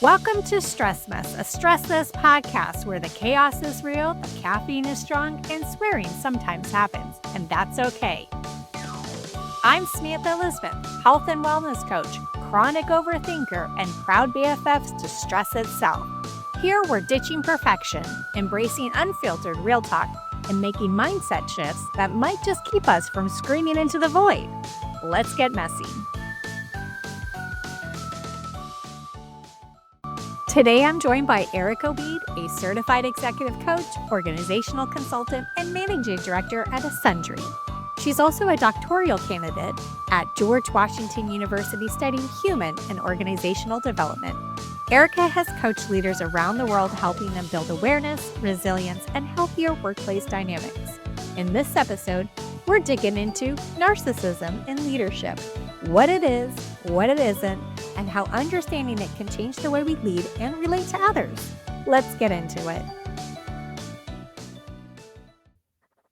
Welcome to Stress Mess, a stressless podcast where the chaos is real, the caffeine is strong, and swearing sometimes happens, and that's okay. I'm Samantha Elizabeth, health and wellness coach, chronic overthinker, and proud BFFs to stress itself. Here we're ditching perfection, embracing unfiltered real talk, and making mindset shifts that might just keep us from screaming into the void. Let's get messy. Today, I'm joined by Erika Weed, a certified executive coach, organizational consultant, and managing director at Sundry. She's also a doctoral candidate at George Washington University studying human and organizational development. Erika has coached leaders around the world, helping them build awareness, resilience, and healthier workplace dynamics. In this episode, we're digging into narcissism in leadership, what it is, what it isn't, and how understanding it can change the way we lead and relate to others. Let's get into it.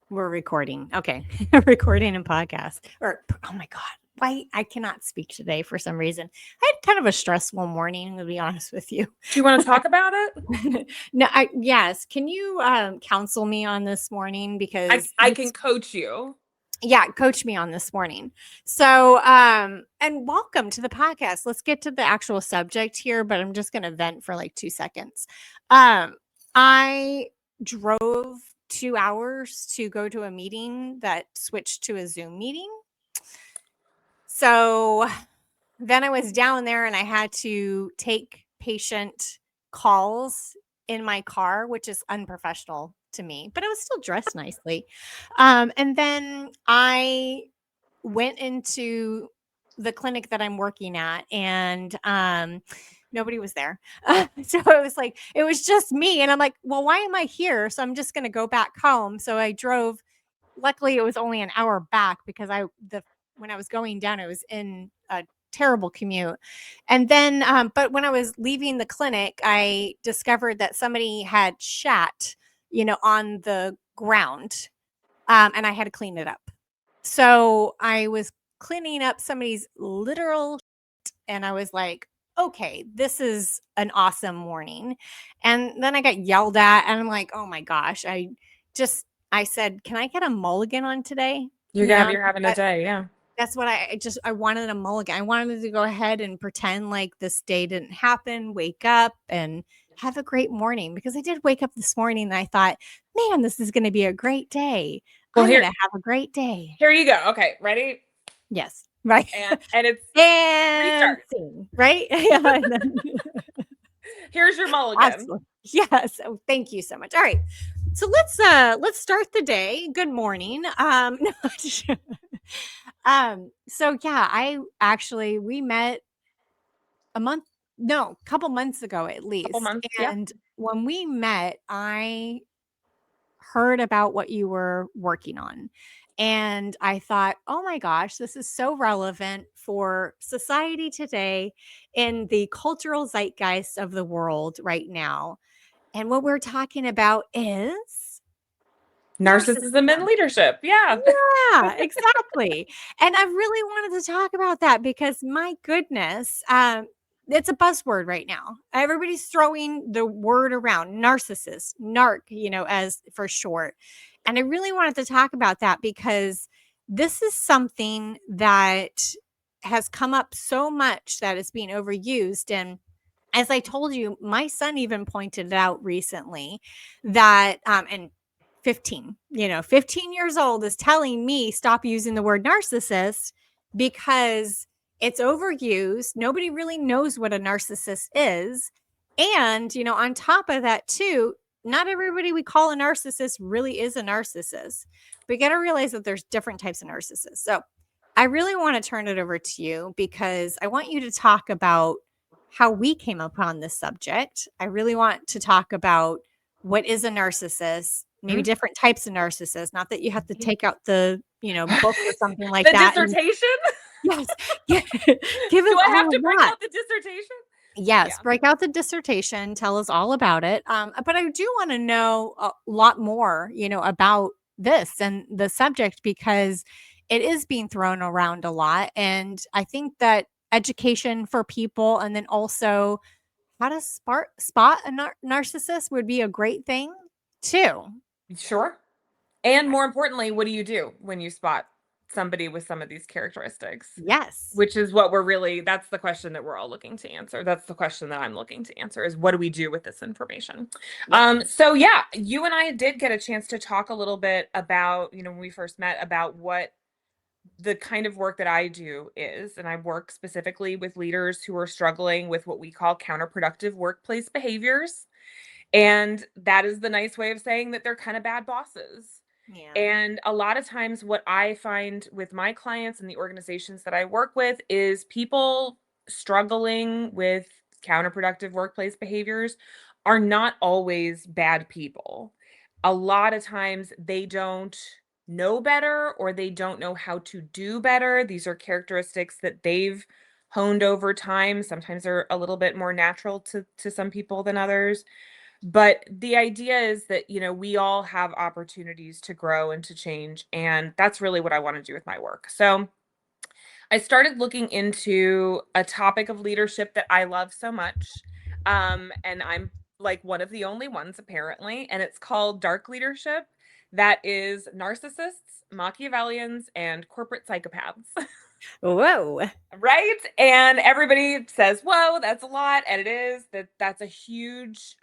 We're recording. Okay. Recording and podcast. Oh my God. Why I cannot speak today for some reason. I had kind of a stressful morning, to be honest with you. Do you want to talk about it? No, yes. Can you counsel me on this morning? Because I can coach you. Yeah, coach me on this morning. So, and welcome to the podcast. Let's get to the actual subject here, but I'm just going to vent for like 2 seconds. I drove 2 hours to go to a meeting that switched to a Zoom meeting. So then I was down there and I had to take patient calls in my car, which is unprofessional to me, but I was still dressed nicely. And then I went into the clinic that I'm working at, and nobody was there. So it was just me. And I'm like, well, why am I here? So I'm just going to go back home. So I drove. Luckily, it was only an hour back because when I was going down, I was in a terrible commute. And then, but when I was leaving the clinic, I discovered that somebody had shat on the ground, and I had to clean it up. So I was cleaning up somebody's literal shit, and I was like, okay, this is an awesome morning. And then I got yelled at, and I'm like, oh my gosh, I said, can I get a mulligan on today? You're having a day. Yeah. That's what I wanted a mulligan. I wanted to go ahead and pretend like this day didn't happen, wake up and have a great morning, because I did wake up this morning and I thought, man, this is going to be a great day. Well, I'm going to have a great day. Here you go. Okay. Ready? Yes. Right. And it's restart. Right. Here's your mulligan. Absolutely. Yes. Oh, thank you so much. All right. So let's start the day. Good morning. So yeah, we met a couple months ago at least. And when we met, I heard about what you were working on. And I thought, oh my gosh, this is so relevant for society today in the cultural zeitgeist of the world right now. And what we're talking about is narcissism in leadership. Yeah. Yeah, exactly. And I really wanted to talk about that because my goodness, it's a buzzword right now. Everybody's throwing the word around, narcissist, narc, as for short. And I really wanted to talk about that because this is something that has come up so much that it's being overused. And as I told you, my son even pointed it out recently that, and 15 years old is telling me stop using the word narcissist because it's overused. Nobody really knows what a narcissist is. And, on top of that too, not everybody we call a narcissist really is a narcissist. We got to realize that there's different types of narcissists. So I really want to turn it over to you because I want you to talk about how we came upon this subject. I really want to talk about what is a narcissist, maybe different types of narcissists. Not that you have to take out the, book or something like that. The dissertation? Yes. Yeah. Do I have to break out the dissertation? Yes. Yeah. Break out the dissertation. Tell us all about it. But I do want to know a lot more, about this and the subject because it is being thrown around a lot. And I think that education for people and then also how to spot a narcissist would be a great thing too. Sure. And more importantly, what do you do when you spot somebody with some of these characteristics? Yes. Which is that's the question that we're all looking to answer. That's the question that I'm looking to answer is what do we do with this information? Yep. So yeah, you and I did get a chance to talk a little bit about, when we first met, about what the kind of work that I do is, and I work specifically with leaders who are struggling with what we call counterproductive workplace behaviors. And that is the nice way of saying that they're kind of bad bosses. Yeah. And a lot of times, what I find with my clients and the organizations that I work with is people struggling with counterproductive workplace behaviors are not always bad people. A lot of times, they don't know better or they don't know how to do better. These are characteristics that they've honed over time. Sometimes they're a little bit more natural to some people than others. But the idea is that, we all have opportunities to grow and to change. And that's really what I want to do with my work. So I started looking into a topic of leadership that I love so much. And I'm like one of the only ones, apparently. And it's called dark leadership. That is narcissists, Machiavellians, and corporate psychopaths. Whoa. Right? And everybody says, "Whoa, that's a lot." And it is. That's a huge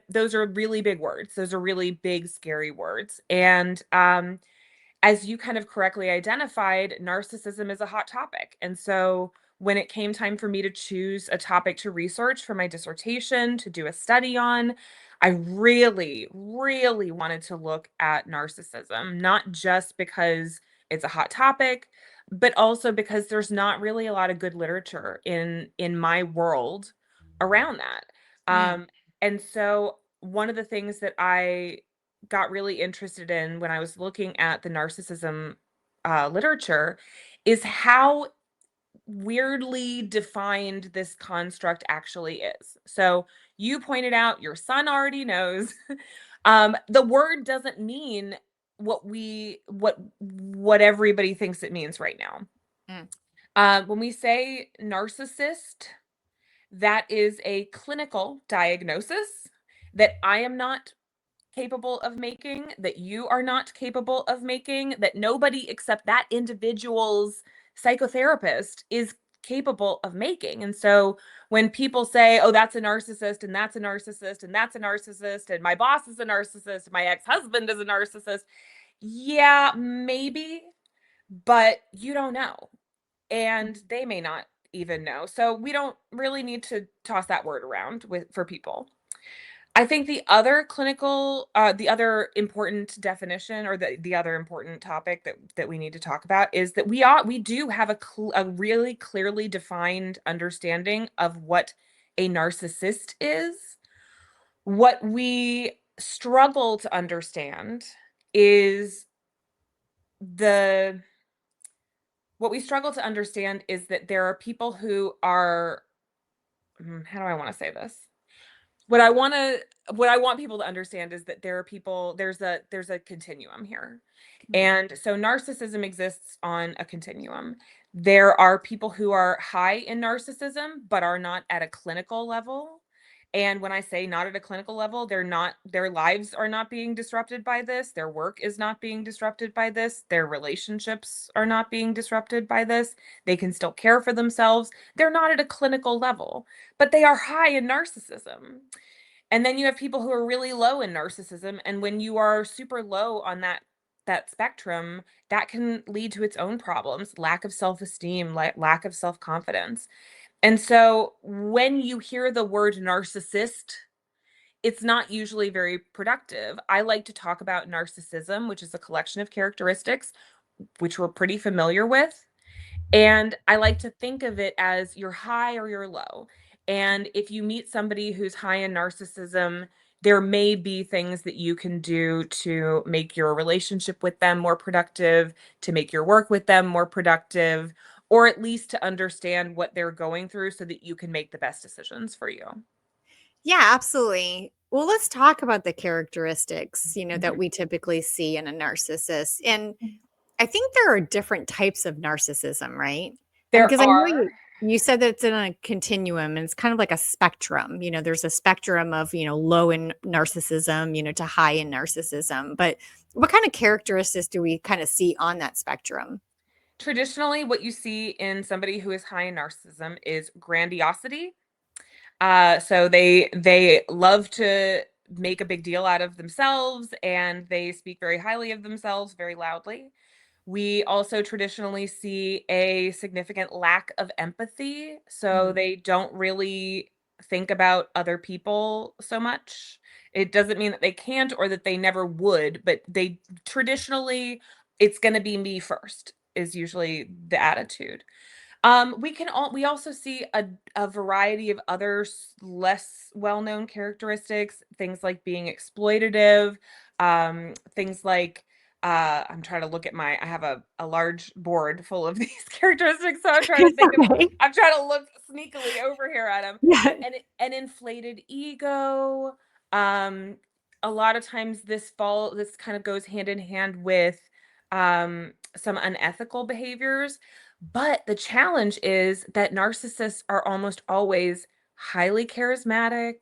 those are really big words. Those are really big scary words. And as you kind of correctly identified, narcissism is a hot topic. And so when it came time for me to choose a topic to research for my dissertation, to do a study on, I really, really wanted to look at narcissism, not just because it's a hot topic, but also because there's not really a lot of good literature in my world around that. Mm. And so one of the things that I got really interested in when I was looking at the narcissism literature is how weirdly defined this construct actually is. So you pointed out your son already knows. The word doesn't mean what everybody thinks it means right now. Mm. When we say narcissist, that is a clinical diagnosis that I am not capable of making, that you are not capable of making, that nobody except that individual's psychotherapist is capable of making. And so when people say, "Oh, that's a narcissist, and that's a narcissist, and that's a narcissist, and my boss is a narcissist, my ex-husband is a narcissist," yeah, maybe, but you don't know. And they may not even know. So we don't really need to toss that word around for people. I think the other important definition, or the other important topic that we need to talk about, is that we do have a really clearly defined understanding of what a narcissist is. What we struggle to understand is the what we struggle to understand is that there are people who are, how do I want to say this? What I want to what I want people to understand is that there's a continuum here. Mm. And so narcissism exists on a continuum. There are people who are high in narcissism but are not at a clinical level. And when I say not at a clinical level, their lives are not being disrupted by this, their work is not being disrupted by this, their relationships are not being disrupted by this. They can still care for themselves. They're not at a clinical level, but they are high in narcissism. And then you have people who are really low in narcissism, and when you are super low on that spectrum, that can lead to its own problems, lack of self-esteem, lack of self-confidence. And so when you hear the word narcissist, it's not usually very productive. I like to talk about narcissism, which is a collection of characteristics which we're pretty familiar with. And I like to think of it as you're high or you're low. And if you meet somebody who's high in narcissism, there may be things that you can do to make your relationship with them more productive, to make your work with them more productive, or at least to understand what they're going through so that you can make the best decisions for you. Yeah, absolutely. Well, let's talk about the characteristics, that Mhm. we typically see in a narcissist. And I think there are different types of narcissism, right? There Because I know are. You said that it's in a continuum and it's kind of like a spectrum. There's a spectrum of, low in narcissism, to high in narcissism. But what kind of characteristics do we kind of see on that spectrum? Traditionally, what you see in somebody who is high in narcissism is grandiosity. So they love to make a big deal out of themselves, and they speak very highly of themselves very loudly. We also traditionally see a significant lack of empathy, so Mm. they don't really think about other people so much. It doesn't mean that they can't or that they never would, but they traditionally, it's going to be me first, is usually the attitude. We also see a variety of other less well-known characteristics, things like being exploitative, things like I'm trying to look at I have a large board full of these characteristics, so Okay. I'm trying to look sneakily over here at them. Yeah. And an inflated ego. Um, a lot of times this kind of goes hand in hand with some unethical behaviors, but the challenge is that narcissists are almost always highly charismatic,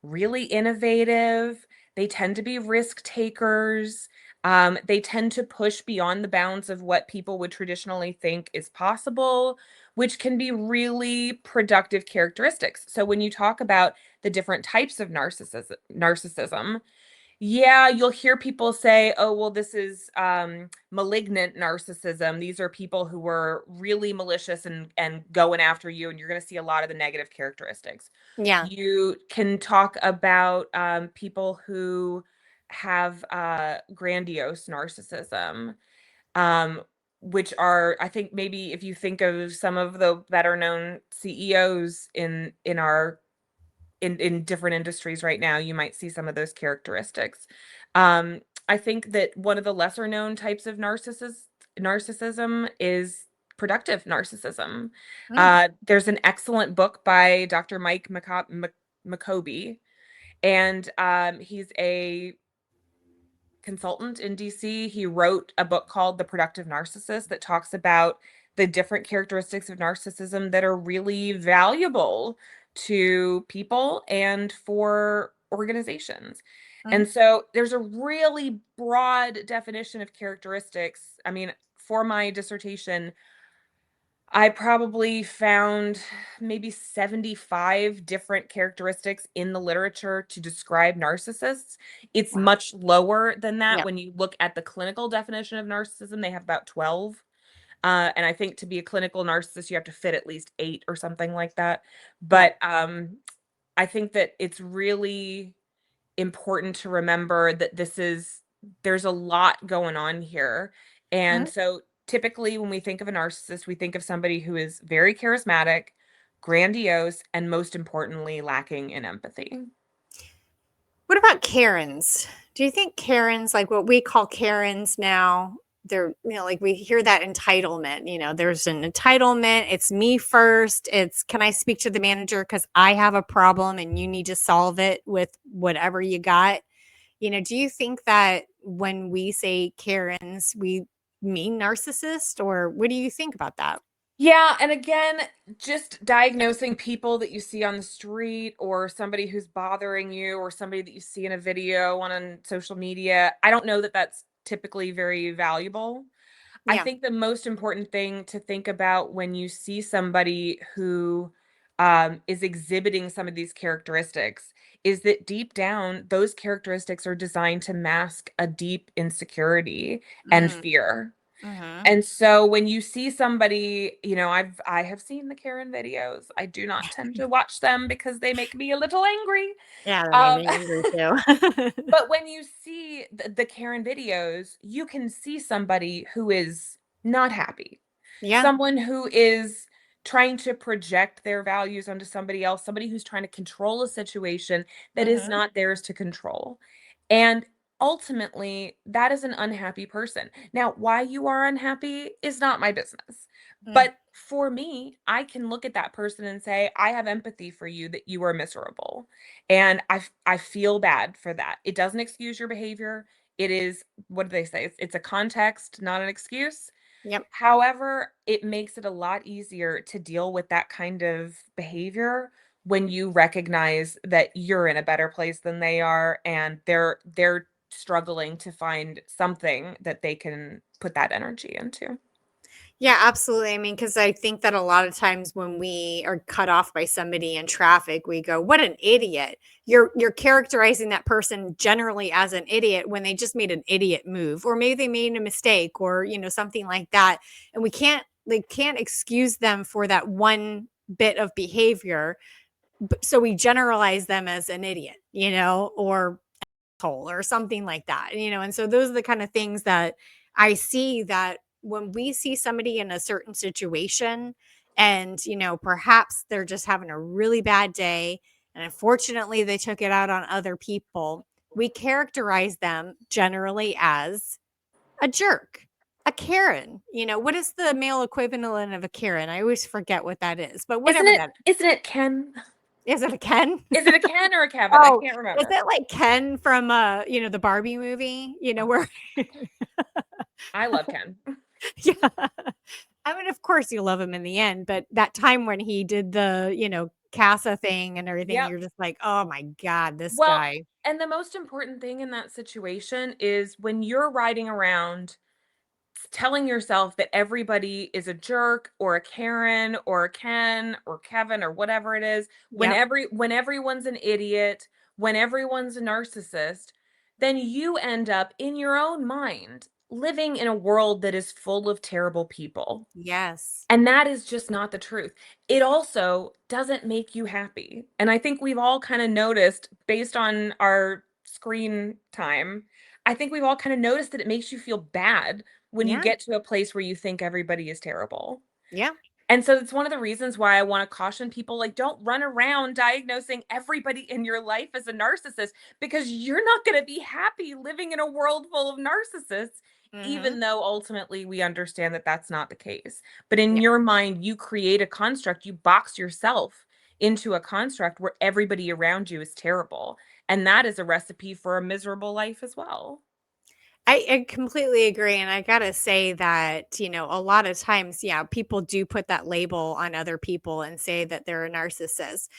really innovative. They tend to be risk takers. They tend to push beyond the bounds of what people would traditionally think is possible, which can be really productive characteristics. So when you talk about the different types of narcissism, yeah, you'll hear people say, "Oh, well, this is malignant narcissism. These are people who were really malicious and going after you, and you're going to see a lot of the negative characteristics." Yeah. You can talk about people who have grandiose narcissism, um, which are, I think, maybe if you think of some of the better known CEOs in different industries right now, you might see some of those characteristics. I think that one of the lesser known types of narcissism is productive narcissism. Mm. There's an excellent book by Dr. Mike McCoby, and he's a consultant in DC. He wrote a book called The Productive Narcissist that talks about the different characteristics of narcissism that are really valuable to people and for organizations. Mm. And so there's a really broad definition of characteristics. I mean, for my dissertation, I probably found maybe 75 different characteristics in the literature to describe narcissists. It's Wow. much lower than that Yep. when you look at the clinical definition of narcissism. They have about 12. And I think to be a clinical narcissist, you have to fit at least 8 or something like that. Yeah. But I think that it's really important to remember that there's a lot going on here. And Mhm. so typically when we think of a narcissist, we think of somebody who is very charismatic, grandiose, and most importantly, lacking in empathy. What about Karens? Do you think Karens, like what we call Karens now, they're, like we hear that entitlement, there's an entitlement. It's me first. It's, can I speak to the manager because I have a problem and you need to solve it with whatever you got? Do you think that when we say Karens, we mean narcissist, or what do you think about that? Yeah, and again, just diagnosing people that you see on the street or somebody who's bothering you or somebody that you see in a video on social media, I don't know that that's typically very valuable. I Yeah. think the most important thing to think about when you see somebody who is exhibiting some of these characteristics is that deep down, those characteristics are designed to mask a deep insecurity and Mm. fear. Hmm. And so when you see somebody, I have seen the Karen videos. I do not tend to watch them because they make me a little angry. Yeah, that made Um, me angry too. but when you see the Karen videos, you can see somebody who is not happy, Yeah. someone who is trying to project their values onto somebody else, somebody who's trying to control a situation that is Hmm. not theirs to control. And ultimately, that is an unhappy person. Now, why you are unhappy is not my business. Mm. But for me, I can look at that person and say, I have empathy for you that you are miserable. And I feel bad for that. It doesn't excuse your behavior. It is, what do they say? It's a context, not an excuse. Yep. However, it makes it a lot easier to deal with that kind of behavior when you recognize that you're in a better place than they are and they're struggling to find something that they can put that energy into. Yeah, absolutely. I mean, because I think that a lot of times when we are cut off by somebody in traffic, we go, "What an idiot!" You're characterizing that person generally as an idiot when they just made an idiot move, or maybe they made a mistake, or something like that. And they can't excuse them for that one bit of behavior. So we generalize them as an idiot, or or something like that, and so those are the kind of things that I see, that when we see somebody in a certain situation, and perhaps they're just having a really bad day, and unfortunately they took it out on other people, we characterize them generally as a jerk, a Karen. What is the male equivalent of a Karen? I always forget what that is, but Isn't whatever it that isn't it Ken? is. It a Ken? Is it a Ken or a Kevin? I Oh, can't is remember. it like Ken from the Barbie movie? Oh, Where I love Ken. yeah. I mean, of course you love him in the end, but that time when he did the, Casa thing and everything, Yep. you're just like, "Oh my god, this Well, guy." and the most important thing in that situation is when you're riding around telling yourself that everybody is a jerk or a Karen or a Ken or Kevin or whatever it is, Yep. when everyone's an idiot, when everyone's a narcissist, then you end up in your own mind living in a world that is full of terrible people. Yes. And that is just not the truth. It also doesn't make you happy. And I think we've all kind of noticed based on our screen time, I think we've all kind of noticed that it makes you feel bad when you Yeah. get to a place where you think everybody is terrible. Yeah. And so it's one of the reasons why I want to caution people, like, don't run around diagnosing everybody in your life as a narcissist, because you're not going to be happy living in a world full of narcissists, Mhm. even though ultimately we understand that that's not the case. But in Yeah. your mind, you create a construct, you box yourself into a construct where everybody around you is terrible. And that is a recipe for a miserable life as well. I completely agree, and I gotta say that, a lot of times, yeah, people do put that label on other people and say that they're a narcissist.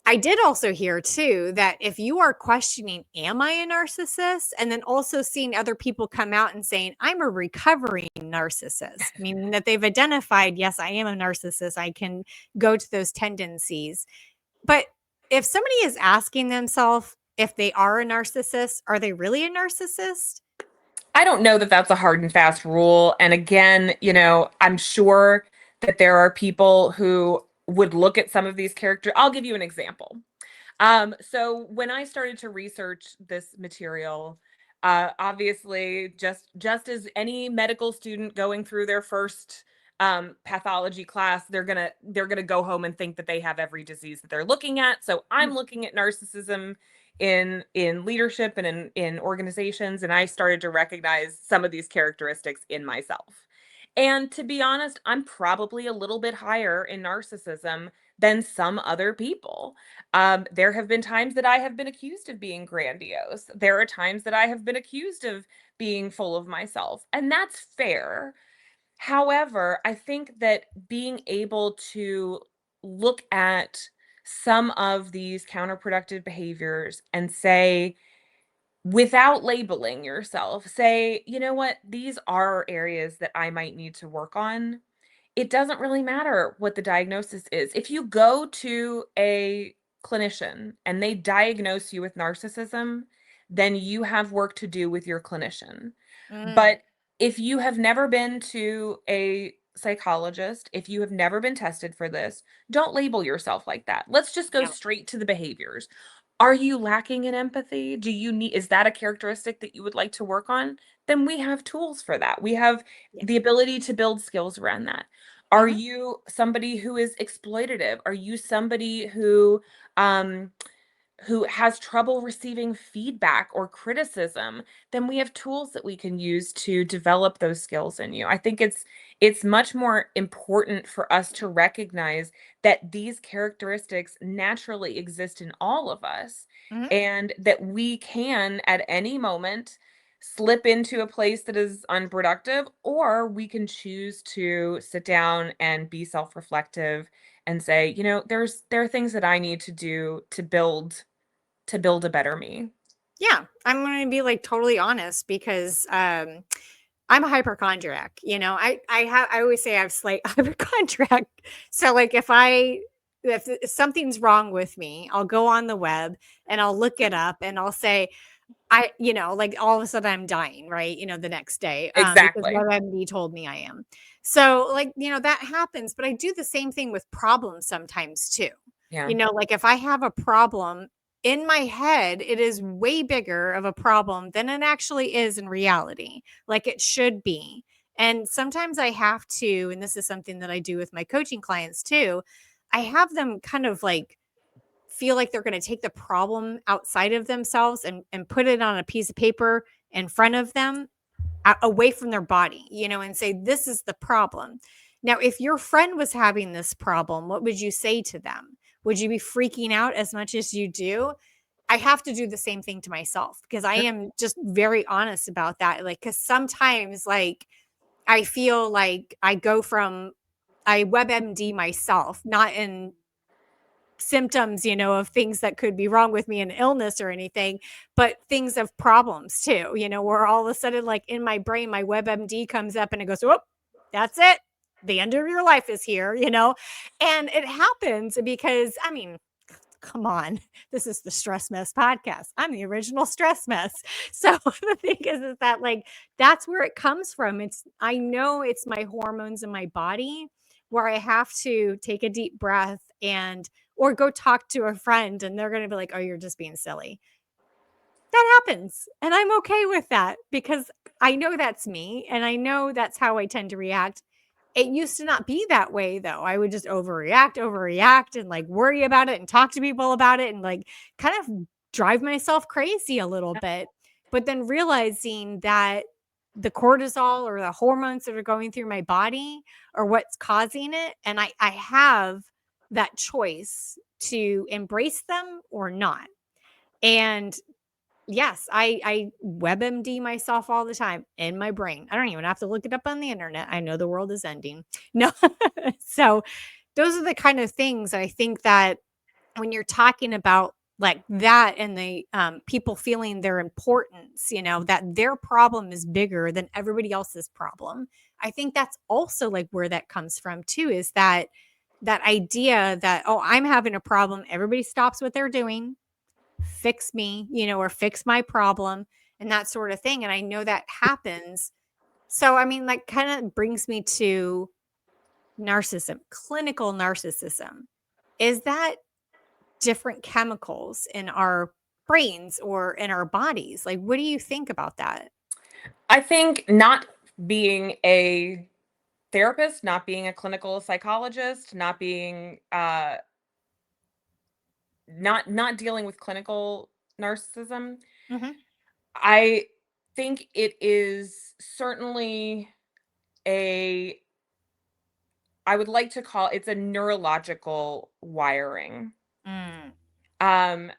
I did also hear too that if you are questioning, "Am I a narcissist?" and then also seeing other people come out and saying, "I'm a recovering narcissist," meaning that they've identified, "Yes, I am a narcissist. I can go to those tendencies." But if somebody is asking themselves if they are a narcissist, are they really a narcissist? I don't know that that's a hard and fast rule. And again, I'm sure that there are people who would look at some of these characters. I'll give you an example. So when I started to research this material, obviously, just as any medical student going through their first pathology class, they're gonna go home and think that they have every disease that they're looking at. So I'm looking at narcissism in leadership and in organizations, and I started to recognize some of these characteristics in myself. And to be honest, I'm probably a little bit higher in narcissism than some other people. There have been times that I have been accused of being grandiose. There are times that I have been accused of being full of myself, and that's fair. However, I think that being able to look at some of these counterproductive behaviors and say, without labeling yourself, say, you know what, these are areas that I might need to work on. It doesn't really matter what the diagnosis is. If you go to a clinician and they diagnose you with narcissism, then you have work to do with your clinician. Mm, But if you have never been to a psychologist, if you have never been tested for this, don't label yourself like that. Let's just go yeah. straight to the behaviors. Are you lacking in empathy? Is that a characteristic that you would like to work on? Then we have tools for that. We have Yeah. the ability to build skills around that. Are Mhm. you somebody who is exploitative? Are you somebody who has trouble receiving feedback or criticism? Then we have tools that we can use to develop those skills in you. I think it's much more important for us to recognize that these characteristics naturally exist in all of us, Mhm. and that we can at any moment slip into a place that is unproductive, or we can choose to sit down and be self-reflective and say, there are things that I need to do to build a better me. Yeah, I'm gonna be, like, totally honest because, I'm a hypochondriac, I always say I have slight hypochondriac. So, like, if something's wrong with me, I'll go on the web and I'll look it up and I'll say, like, all of a sudden I'm dying, right, the next day, because Exactly. WebMD told me I am. So, like, that happens, but I do the same thing with problems sometimes too. Yeah. Like, if I have a problem in my head, it is way bigger of a problem than it actually is in reality, like it should be. And sometimes I have to, and this is something that I do with my coaching clients too, I have them kind of like feel like they're going to take the problem outside of themselves and put it on a piece of paper in front of them, away from their body, and say, this is the problem. Now, if your friend was having this problem, what would you say to them? Would you be freaking out as much as you do? I have to do the same thing to myself because I am just very honest about that. Like, because sometimes, like, I feel like I WebMD myself, not in symptoms, of things that could be wrong with me, an illness or anything, but things of problems too, where all of a sudden, like in my brain, my WebMD comes up and it goes, oh, that's it. The end of your life is here, and it happens because, I mean, come on, this is the Stress Mess podcast. I'm the original stress mess. So the thing is that, like, that's where it comes from. I know it's my hormones in my body where I have to take a deep breath or go talk to a friend and they're going to be like, oh, you're just being silly. That happens. And I'm okay with that because I know that's me and I know that's how I tend to react. It used to not be that way though. I would just overreact and like worry about it and talk to people about it and like kind of drive myself crazy a little bit. But then realizing that the cortisol or the hormones that are going through my body are what's causing it. And I have that choice to embrace them or not. And yes, I WebMD myself all the time in my brain. I don't even have to look it up on the internet. I know the world is ending. No. So those are the kind of things I think that when you're talking about like that and the people feeling their importance, that their problem is bigger than everybody else's problem. I think that's also like where that comes from too, is that idea that, oh, I'm having a problem. Everybody stops what they're doing, fix me, or fix my problem and that sort of thing. And I know that happens. So, I mean, like, kind of brings me to narcissism, clinical narcissism. Is that different chemicals in our brains or in our bodies? Like, what do you think about that? I think not being a therapist, not being a clinical psychologist, not being not dealing with clinical narcissism, Hmm. I think it is certainly a I would like to call it's a neurological wiring. Mm, Um,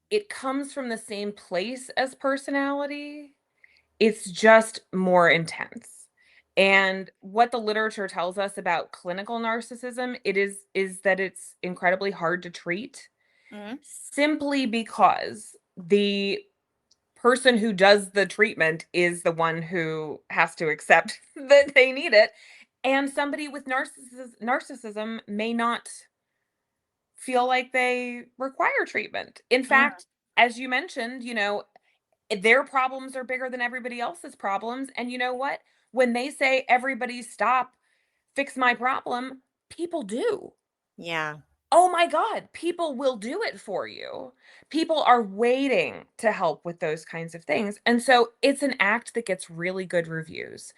it comes from the same place as personality. It's just more intense. And what the literature tells us about clinical narcissism, is that it's incredibly hard to treat mm, simply because the person who does the treatment is the one who has to accept that they need it. And somebody with narcissism may not feel like they require treatment. In mm. fact, as you mentioned, their problems are bigger than everybody else's problems. And you know what? When they say everybody stop, fix my problem, people do. Yeah. Oh my God, people will do it for you. People are waiting to help with those kinds of things. And so it's an act that gets really good reviews.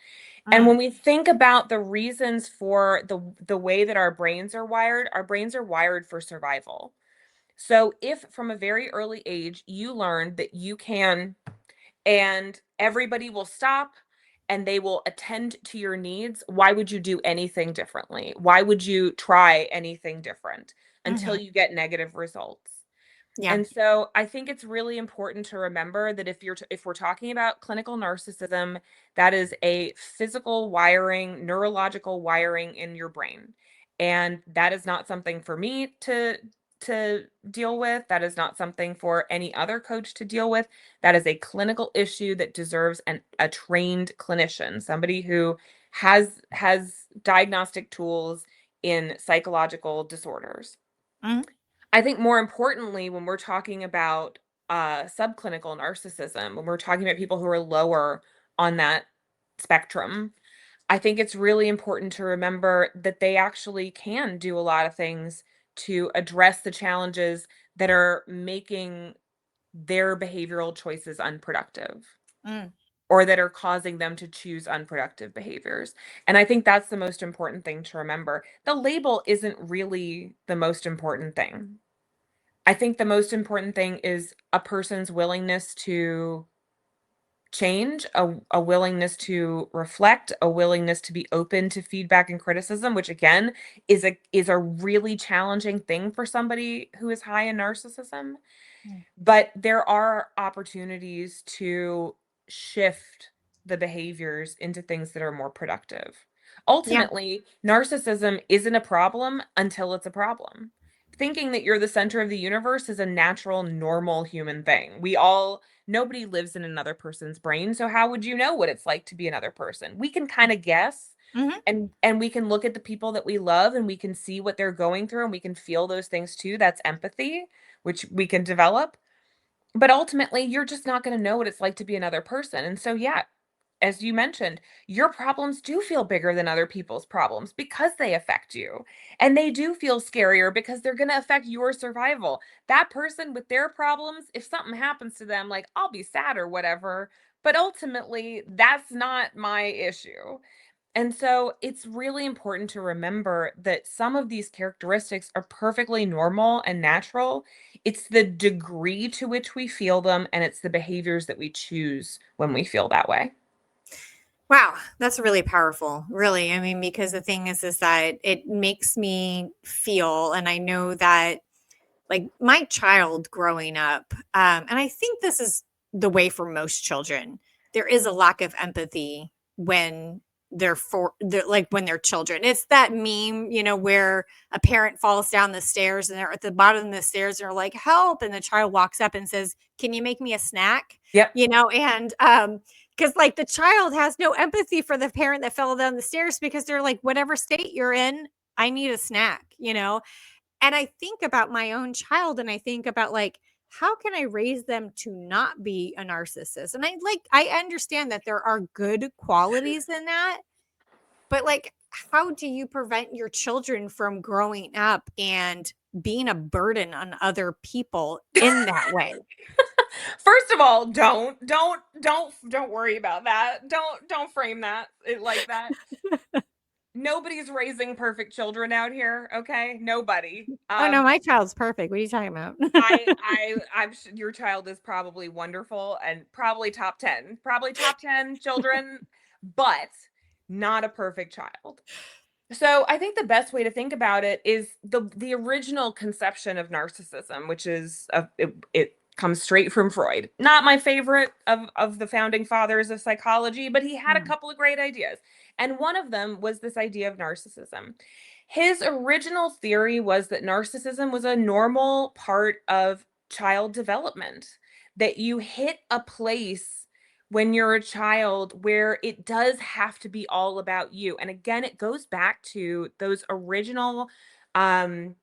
And Mm, when we think about the reasons for the way that our brains are wired for survival. So if from a very early age you learn that you can and everybody will stop and they will attend to your needs, why would you do anything differently? Why would you try anything different until mhm. you get negative results? Yeah. And so I think it's really important to remember that if we're talking about clinical narcissism, that is a physical wiring, neurological wiring in your brain. And that is not something for me to deal with. That is not something for any other coach to deal with. That is a clinical issue that deserves a trained clinician, somebody who has diagnostic tools in psychological disorders. Mhm. I think more importantly, when we're talking about subclinical narcissism, when we're talking about people who are lower on that spectrum, I think it's really important to remember that they actually can do a lot of things to address the challenges that are making their behavioral choices unproductive Mm. or that are causing them to choose unproductive behaviors. And I think that's the most important thing to remember. The label isn't really the most important thing. I think the most important thing is a person's willingness to change, a willingness to reflect, a willingness to be open to feedback and criticism, which again is a really challenging thing for somebody who is high in narcissism. Mm. But there are opportunities to shift the behaviors into things that are more productive. Yeah. Ultimately, narcissism isn't a problem until it's a problem. Thinking that you're the center of the universe is a natural, normal human thing. Nobody lives in another person's brain, so how would you know what it's like to be another person? We can kind of guess, Mhm. and we can look at the people that we love and we can see what they're going through and we can feel those things too. That's empathy, which we can develop. But ultimately, you're just not gonna know what it's like to be another person, and so, yeah, as you mentioned, your problems do feel bigger than other people's problems because they affect you, and they do feel scarier because they're gonna affect your survival. That person with their problems, if something happens to them, like, I'll be sad or whatever, but ultimately, that's not my issue. And so it's really important to remember that some of these characteristics are perfectly normal and natural. It's the degree to which we feel them, and it's the behaviors that we choose when we feel that way. Wow, that's really powerful. Really. I mean, because the thing is that it makes me feel, and I know that like my child growing up, and I think this is the way for most children, there is a lack of empathy when they're like when they're children. It's that meme, where a parent falls down the stairs and they're at the bottom of the stairs and they're like, help. And the child walks up and says, can you make me a snack? Yep. And because like the child has no empathy for the parent that fell down the stairs because they're like, whatever state you're in, I need a snack. And I think about my own child and I think about like, how can I raise them to not be a narcissist? And I understand that there are good qualities in that, but like, how do you prevent your children from growing up and being a burden on other people in that way? First of all, don't worry about that. Don't frame it like that. Nobody's raising perfect children out here, okay? Nobody. Oh no, my child's perfect. What are you talking about? Your child is probably wonderful and probably top 10 children, but not a perfect child. So I think the best way to think about it is the original conception of narcissism, which is it comes straight from Freud. Not my favorite of the founding fathers of psychology, but he had a Mm, couple of great ideas. And one of them was this idea of narcissism. His original theory was that narcissism was a normal part of child development, that you hit a place when you're a child where it does have to be all about you. And again, it goes back to those original um,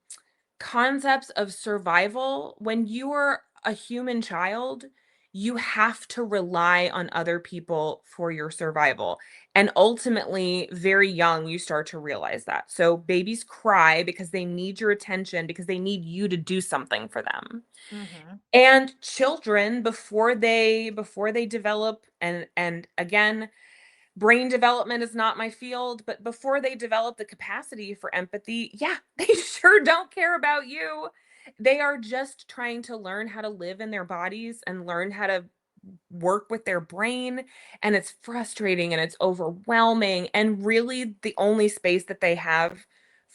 concepts of survival. When you are a human child, you have to rely on other people for your survival. And ultimately, very young, you start to realize that. So babies cry because they need your attention, because they need you to do something for them. mhm. And children before they develop, and again, brain development is not my field, but before they develop the capacity for empathy, yeah, they sure don't care about you. They are just trying to learn how to live in their bodies and learn how to work with their brain, and it's frustrating and it's overwhelming, and really the only space that they have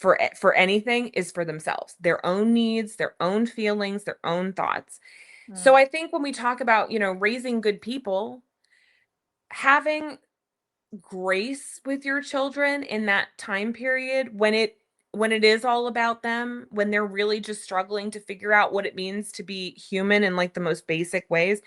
for anything is for themselves, their own needs, their own feelings, their own thoughts. So Mm, I think when we talk about, raising good people, having grace with your children in that time period when it is all about them, when they're really just struggling to figure out what it means to be human in like the most basic ways.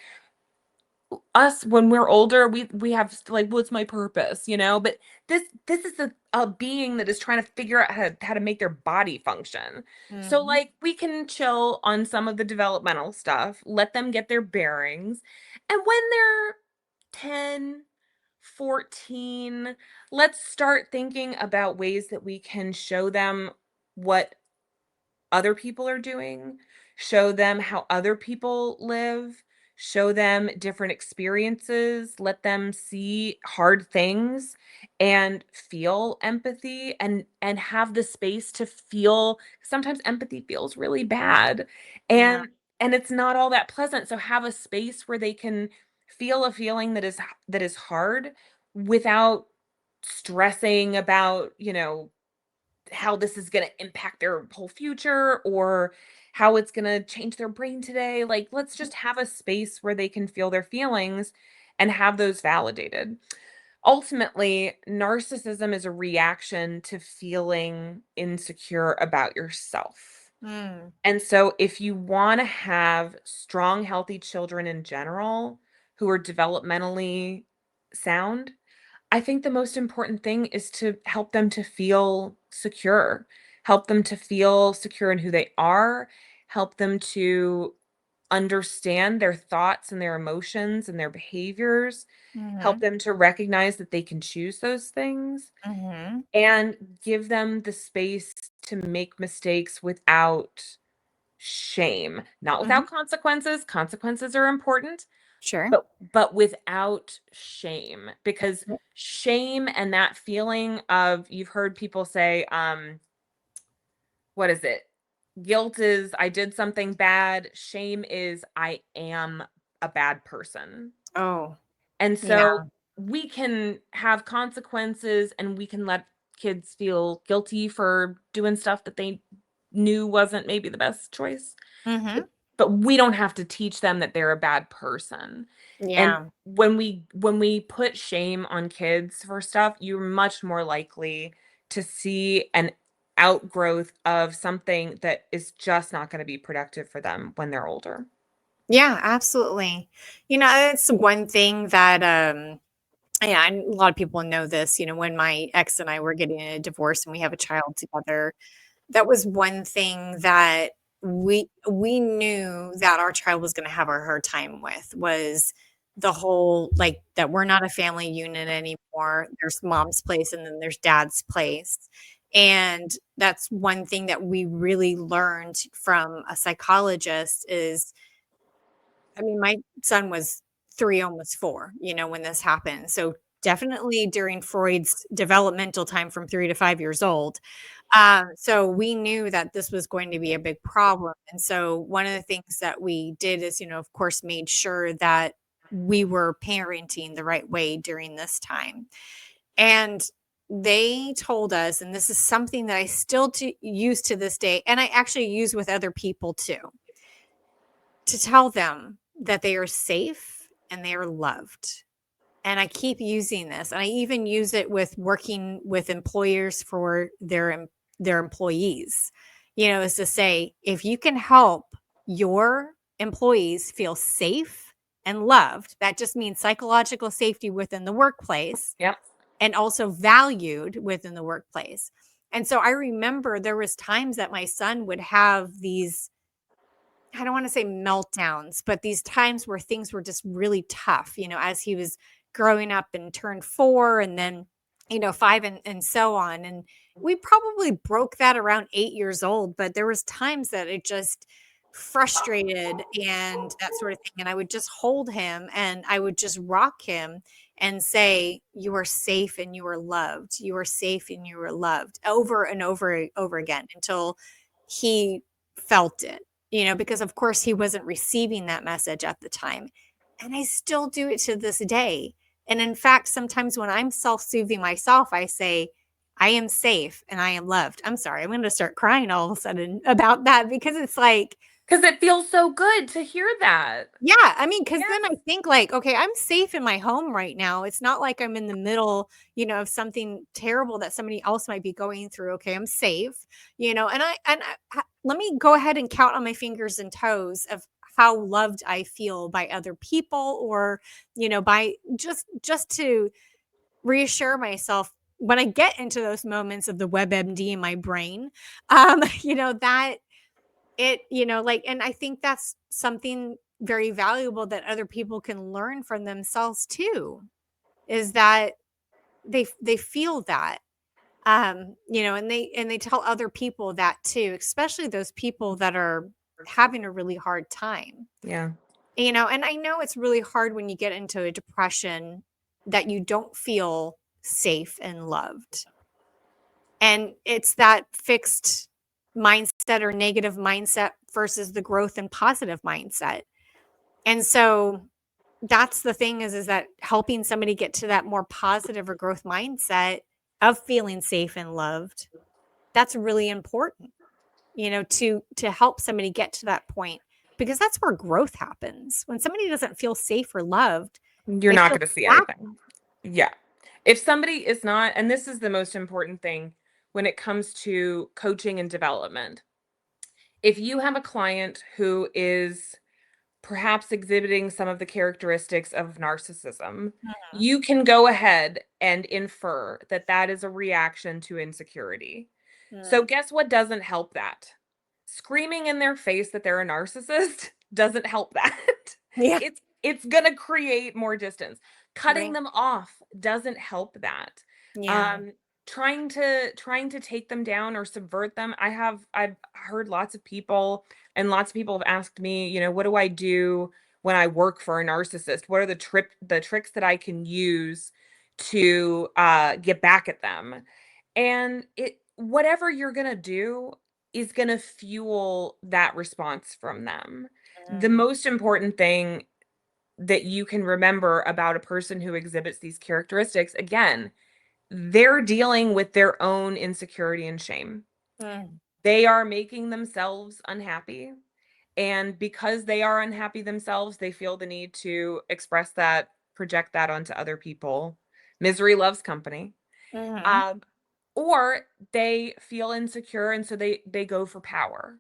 Us when we're older, we have like, what's my purpose, but this is a being that is trying to figure out how to make their body function. So mhm, like we can chill on some of the developmental stuff, let them get their bearings, and when they're 10, 14, let's start thinking about ways that we can show them what other people are doing, show them how other people live, show them different experiences, let them see hard things and feel empathy and have the space to feel. Sometimes empathy feels really bad yeah, and it's not all that pleasant, so have a space where they can feel a feeling that is hard without stressing about, how this is going to impact their whole future or how it's going to change their brain today. Like, let's just have a space where they can feel their feelings and have those validated. Ultimately, narcissism is a reaction to feeling insecure about yourself. mm, And so, if you want to have strong, healthy children in general who are developmentally sound, I think the most important thing is to help them to feel secure, help them to feel secure in who they are, help them to understand their thoughts and their emotions and their behaviors, help mhm, them to recognize that they can choose those things, mhm, and give them the space to make mistakes without shame, not mhm, without consequences. Consequences are important, sure. but without shame, because Yep. shame and that feeling of, you've heard people say, what is it? Guilt is I did something bad, shame is I am a bad person. Oh, And yeah, so we can have consequences and we can let kids feel guilty for doing stuff that they knew wasn't maybe the best choice. mhm, But we don't have to teach them that they're a bad person. And yeah, when we put shame on kids for stuff, you're much more likely to see an outgrowth of something that is just not going to be productive for them when they're older. yeah, absolutely. It's one thing that, yeah, and a lot of people know this, when my ex and I were getting a divorce and we have a child together, that was one thing that we knew that our child was gonna have a hard time with, was the whole, like, that we're not a family unit anymore. There's mom's place and then there's dad's place. And that's one thing that we really learned from a psychologist is, I mean, my son was 3, almost 4, when this happened. So, definitely during Freud's developmental time from 3 to 5 years old. So we knew that this was going to be a big problem. And so one of the things that we did is, of course, made sure that we were parenting the right way during this time. And they told us, and this is something that I still use to this day, and I actually use with other people too, to tell them that they are safe and they are loved. And I keep using this, and I even use it with working with employers for their employees. Is to say, if you can help your employees feel safe and loved, that just means psychological safety within the workplace Yep. and also valued within the workplace. And so I remember there was times that my son would have these, I don't want to say meltdowns, but these times where things were just really tough, as he was growing up and turned 4 and then, 5 and so on. And we probably broke that around 8 years old, but there was times that it just frustrated and that sort of thing. And I would just hold him and I would just rock him and say, "You are safe and you are loved. You are safe and you are loved," over and over again until he felt it, because of course he wasn't receiving that message at the time. And I still do it to this day. And in fact, sometimes when I'm self soothing myself, I say, I am safe and I am loved. I'm sorry. I'm going to start crying all of a sudden about that because it's like, Because it feels so good to hear that. yeah, I mean, because Yes. then I think like, okay, I'm safe in my home right now. It's not like I'm in the middle, of something terrible that somebody else might be going through. Okay, I'm safe, let me go ahead and count on my fingers and toes of how loved I feel by other people, or by just to reassure myself when I get into those moments of the WebMD in my brain, that like, and I think that's something very valuable that other people can learn from themselves too, is that they feel that, and they tell other people that too, especially those people that are having a really hard time. Yeah. And I know it's really hard when you get into a depression that you don't feel safe and loved. And it's that fixed mindset or negative mindset versus the growth and positive mindset. And so that's the thing is that helping somebody get to that more positive or growth mindset of feeling safe and loved, that's really important, to help somebody get to that point, because that's where growth happens. When somebody doesn't feel safe or loved, You're they not feel going to see stagnant. anything. Yeah. If somebody is not, and this is the most important thing when it comes to coaching and development, if you have a client who is perhaps exhibiting some of the characteristics of narcissism, Mhm. you can go ahead and infer that that is a reaction to insecurity. So, Mm. guess what doesn't help that? Screaming in their face that they're a narcissist doesn't help that. Yeah. It's going to create more distance. Cutting Right. them off doesn't help that. Yeah. Um trying to take them down or subvert them. I've heard lots of people, and lots of people have asked me, what do I do when I work for a narcissist? What are the tricks that I can use to get back at them? And it whatever you're going to do is going to fuel that response from them. The Mhm. most important thing that you can remember about a person who exhibits these characteristics, again, they're dealing with their own insecurity and shame. Mm. They are making themselves unhappy. And because they are unhappy themselves, they feel the need to express that, project that onto other people. Misery loves company. Mhm. Um, or they feel insecure, and so they go for power,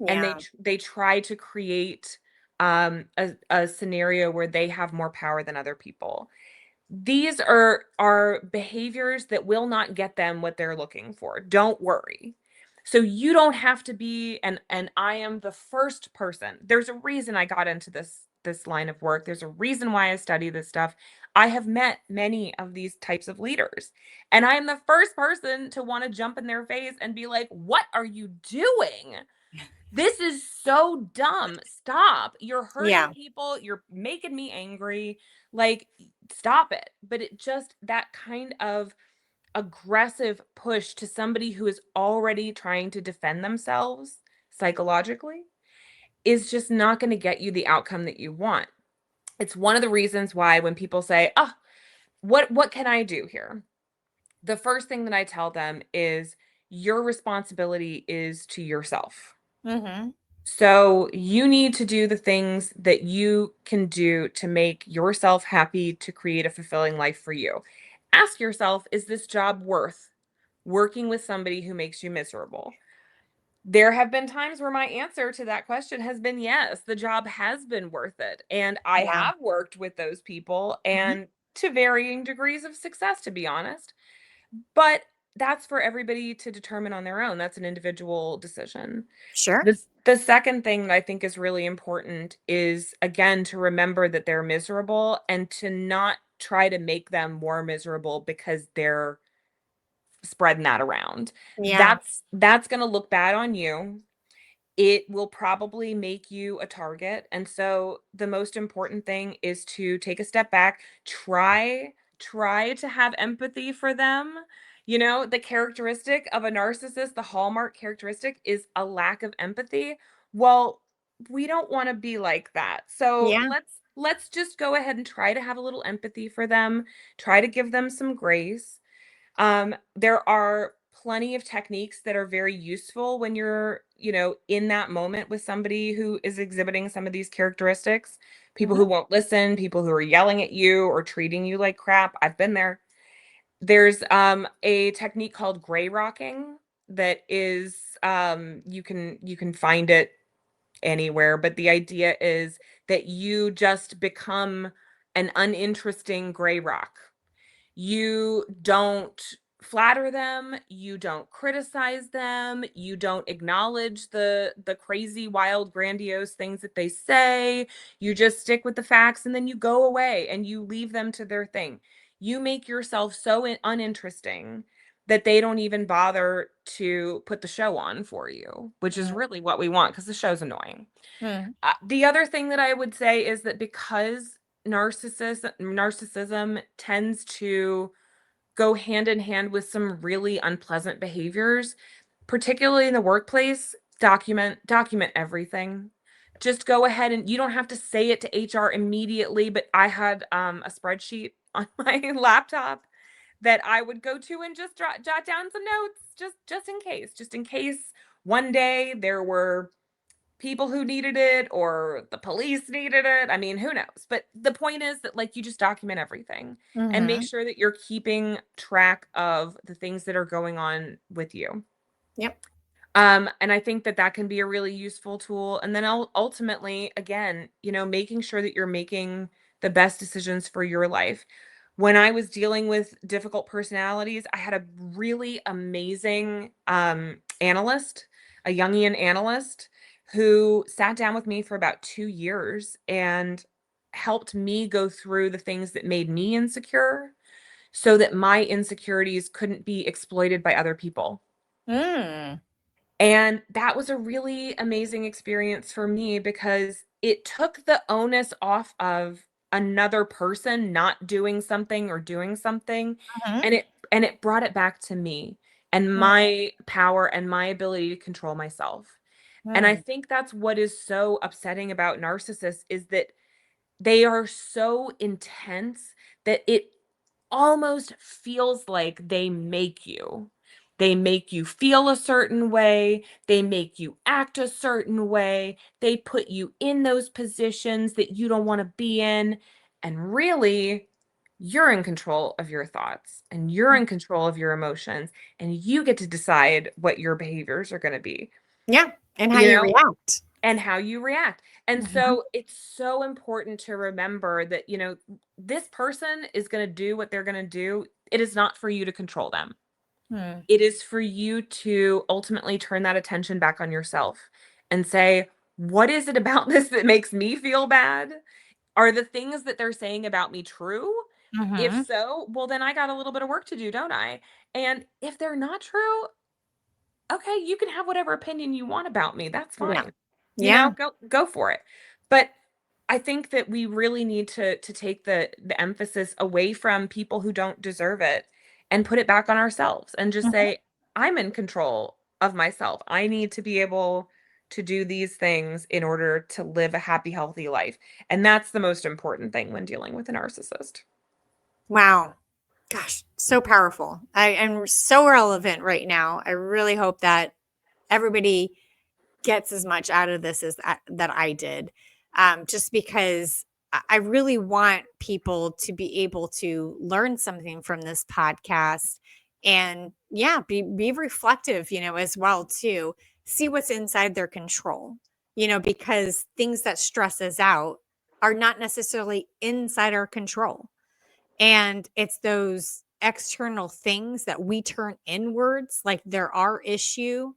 and Yeah. they try to create a scenario where they have more power than other people. These are behaviors that will not get them what they're looking for. Don't worry. So you don't have to be, and I am the first person. There's a reason I got into this line of work. There's a reason why I study this stuff. I have met many of these types of leaders. And I am the first person to want to jump in their face and be like, "What are you doing? This is so dumb. Stop. You're hurting Yeah. people. You're making me angry. Like, stop it." But it just, that kind of aggressive push to somebody who is already trying to defend themselves psychologically is just not going to get you the outcome that you want. It's one of the reasons why when people say, "Oh, what can I do here?" The first thing that I tell them is your responsibility is to yourself. Mhm. So you need to do the things that you can do to make yourself happy, to create a fulfilling life for you. Ask yourself, is this job worth working with somebody who makes you miserable? There have been times where my answer to that question has been yes, the job has been worth it. And I Yeah. have worked with those people, Mhm. and to varying degrees of success, to be honest. But that's for everybody to determine on their own. That's an individual decision. Sure. The second thing that I think is really important is, again, to remember that they're miserable and to not try to make them more miserable because they're spreading that around. Yeah. That's going to look bad on you. It will probably make you a target. And so the most important thing is to take a step back, try to have empathy for them. The characteristic of a narcissist, the hallmark characteristic is a lack of empathy. Well, we don't want to be like that. So Yeah. let's just go ahead and try to have a little empathy for them, try to give them some grace. There are plenty of techniques that are very useful when you're, in that moment with somebody who is exhibiting some of these characteristics. People who Mhm. won't listen, people who are yelling at you or treating you like crap. I've been there. There's a technique called gray rocking that is you can find it anywhere, but the idea is that you just become an uninteresting gray rock. You don't flatter them, you don't criticize them, you don't acknowledge the crazy, wild, grandiose things that they say. You just stick with the facts and then you go away and you leave them to their thing. You make yourself so uninteresting that they don't even bother to put the show on for you, which is Mm. really what we want because the show's annoying. Mm. The other thing that I would say is that because narcissism tends to go hand in hand with some really unpleasant behaviors, particularly in the workplace. Document everything. Just go ahead, and you don't have to say it to HR immediately, but I had a spreadsheet on my laptop that I would go to and just jot down some notes, just in case one day there were people who needed it or the police needed it. I mean, who knows? But the point is that, like, you just document everything and make Mhm. sure that you're keeping track of the things that are going on with you. Yep. And I think that that can be a really useful tool. And then ultimately, again, making sure that you're making the best decisions for your life. When I was dealing with difficult personalities, I had a really amazing analyst, a Jungian analyst, who sat down with me for about 2 years and helped me go through the things that made me insecure so that my insecurities couldn't be exploited by other people. Mm. And that was a really amazing experience for me because it took the onus off of another person not doing something or doing something, Mhm. and it brought it back to me and Mm. my power and my ability to control myself. And I Mm. think that's what is so upsetting about narcissists is that they are so intense that it almost feels like they make you. They make you feel a certain way. They make you act a certain way. They put you in those positions that you don't want to be in. And really, you're in control of your thoughts and you're Mm. in control of your emotions, and you get to decide what your behaviors are going to be, Yeah, and how you you know? react. And how you react. And Mhm. so it's so important to remember that, this person is going to do what they're going to do. It is not for you to control them. Mm. It is for you to ultimately turn that attention back on yourself and say, what is it about this that makes me feel bad? Are the things that they're saying about me true? If Mhm. so, well, then I got a little bit of work to do, don't I? And if they're not true, okay, you can have whatever opinion you want about me. That's Yeah. fine. Yeah. Go for it. But I think that we really need to take the emphasis away from people who don't deserve it and put it back on ourselves and just Mhm. say, I'm in control of myself. I need to be able to do these things in order to live a happy, healthy life. And that's the most important thing when dealing with a narcissist. Wow. Gosh, so powerful. And so relevant right now. I really hope that everybody gets as much out of this as that I did. Just because I really want people to be able to learn something from this podcast and yeah, be reflective, as well too. See what's inside their control, because things that stress us out are not necessarily inside our control. And it's those external things that we turn inwards, like they're our issue.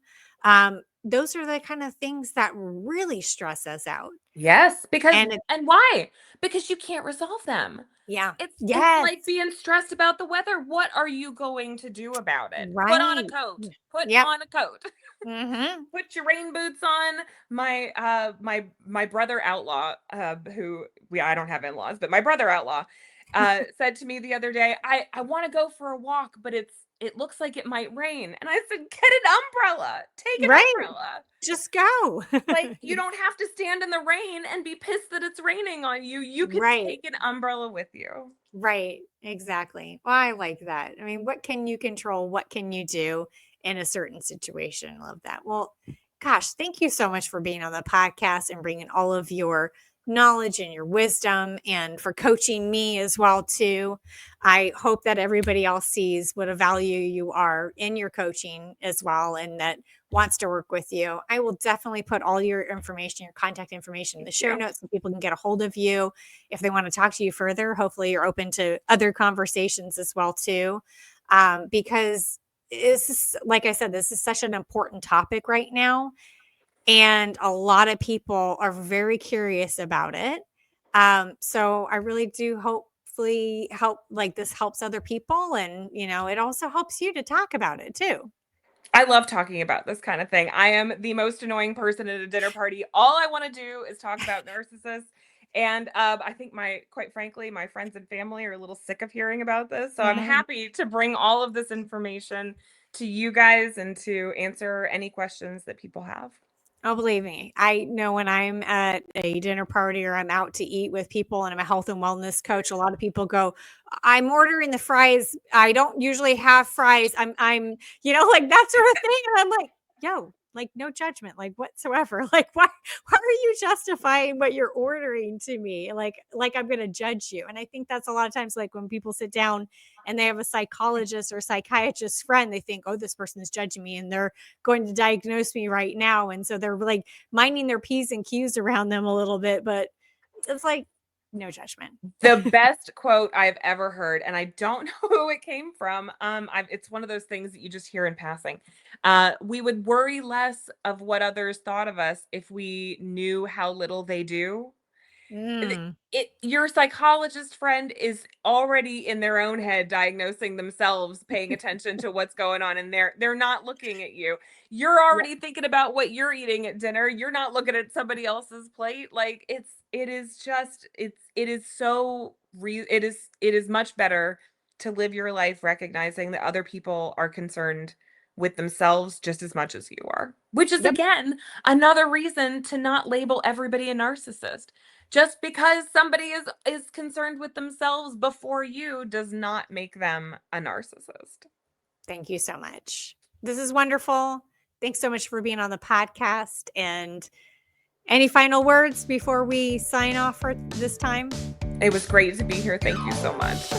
Those are the kind of things that really stress us out. Yes, because And it, and why? Because you can't resolve them. yeah, It's yes, like being stressed about the weather. What are you going to do about it? Put on a right. coat. Put Yep. on a coat. Mm-hmm. Put your rain boots on. My brother outlaw, who we I don't have in-laws, but my brother outlaw said to me the other day, I want to go for a walk, but it looks like it might rain. And I said, get an umbrella. Take an Right. umbrella. Just go. Like, you don't have to stand in the rain and be pissed that it's raining on you. You can Right. take an umbrella with you. Right. Exactly. Well, I like that. I mean, what can you control? What can you do in a certain situation? Love that. Well, gosh, thank you so much for being on the podcast and bringing all of your knowledge and your wisdom and for coaching me as well too. I hope that everybody else sees what a value you are in your coaching as well and that wants to work with you. I will definitely put all your information, your contact information in the show notes so people can get a hold of you if they want to talk to you further. Hopefully you're open to other conversations as well too. Because this is, like I said, this is such an important topic right now. And a lot of people are very curious about it. So I really do hopefully help, like this helps other people. And, it also helps you to talk about it too. I love talking about this kind of thing. I am the most annoying person at a dinner party. All I want to do is talk about narcissists. And I think quite frankly, my friends and family are a little sick of hearing about this. So I'm Mhm. happy to bring all of this information to you guys and to answer any questions that people have. Oh, believe me, I know when I'm at a dinner party or I'm out to eat with people and I'm a health and wellness coach, a lot of people go, I'm ordering the fries. I don't usually have fries. I'm, like that sort of thing. And I'm like, yo, like no judgment, like whatsoever. Like, why are you justifying what you're ordering to me? Like I'm going to judge you. And I think that's a lot of times, like when people sit down and they have a psychologist or psychiatrist friend, they think, oh, this person is judging me and they're going to diagnose me right now. And so they're like minding their P's and Q's around them a little bit, but it's like no judgment. The best quote I've ever heard, and I don't know who it came from. It's one of those things that you just hear in passing. We would worry less of what others thought of us if we knew how little they do. Mm, Your psychologist friend is already in their own head diagnosing themselves, paying attention to what's going on in there. They're not looking at you. You're yep, already thinking about what you're eating at dinner. You're not looking at somebody else's plate. Like it is so it is much better to live your life recognizing that other people are concerned with themselves just as much as you are. Which is yep. again another reason to not label everybody a narcissist. Just because somebody is concerned with themselves before you does not make them a narcissist. Thank you so much. This is wonderful. Thanks so much for being on the podcast. And any final words before we sign off for this time? It was great to be here. Thank you so much.